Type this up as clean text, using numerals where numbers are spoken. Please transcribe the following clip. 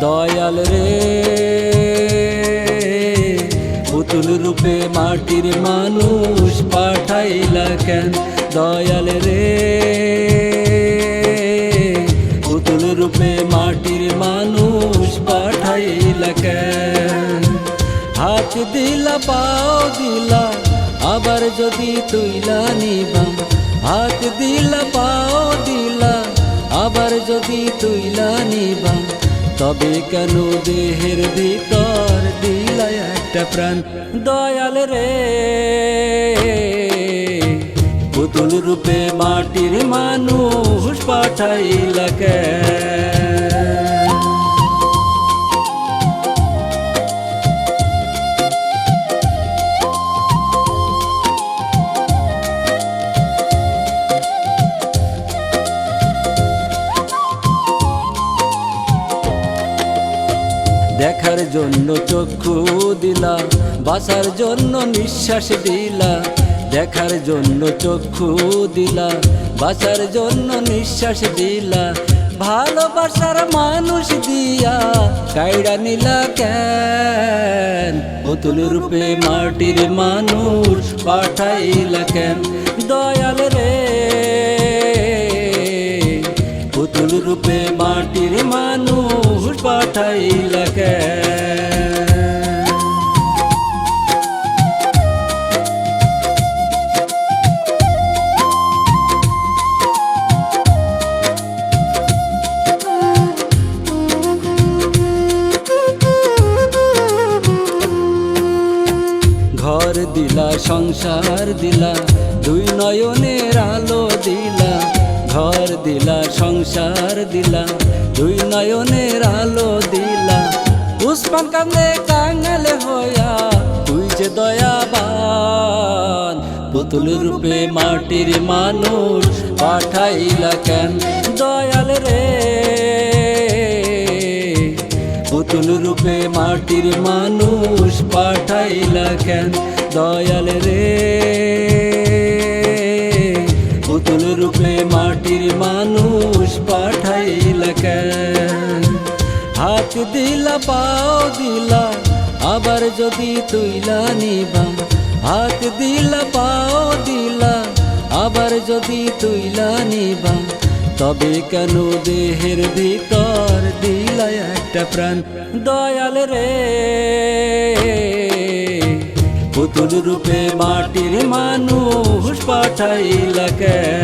দয়াল রে পুতুল রূপে মাটির মানুষ পাঠাইলা কেন? দয়াল রে পুতুল রূপে মাটির মানুষ পাঠাইলা কেন? হাত দিলা পাও দিলা আবার যদি তুইলা নিবা, হাত দিলা পাও দিলা আবার যদি তুইলা নিবা, তবে কেন দেহের ভিতর দিলা একটা প্রাণ? দয়াল রে পুতুল রূপে মাটির মানুষ পাঠাইলা কেন? দেখার জন্য চক্ষু দিলা, বাঁচার জন্য নিঃশ্বাস দিলা। দেখার জন্য চক্ষু দিলা, বাঁচার জন্য নিঃশ্বাস দিলা। ভালোবাসার মানুষ দিয়া কাইড়া নিলা কেন? পুতুল রূপে মাটির মানুষ পাঠাইলা কেন? দয়াল রে পুতুল রূপে মাটির মানুষ পাঠাইলা কেন? ঘর দিলা সংসার দিলা, দুই নয়নের আলো দিলা। ঘর দিলা সংসার দিলা, দুই নয়নের আলো দিলা। উসমান কান্দে কাঙাল হইয়া তুই যে দয়াবান, পুতুল রূপে মাটির মানুষ পাঠাইলা কেন? দয়াল রে পুতুল রূপে মাটির মানুষ পাঠাইলা কেন? দয়াল রে পুতুল রূপে মাটির মানুষ পাঠাইলা কেন? হাত দিলা পাও দিলা আবার যদি তুইলা নিবা, হাত দিলা পাও দিলা আবার যদি তুইলা নিবা, তবে কেন দেহের ভিতর দিলা একটা প্রাণ? দয়াল রে পুতুল রূপে মাটির মানুষ পাঠাইলা কেন?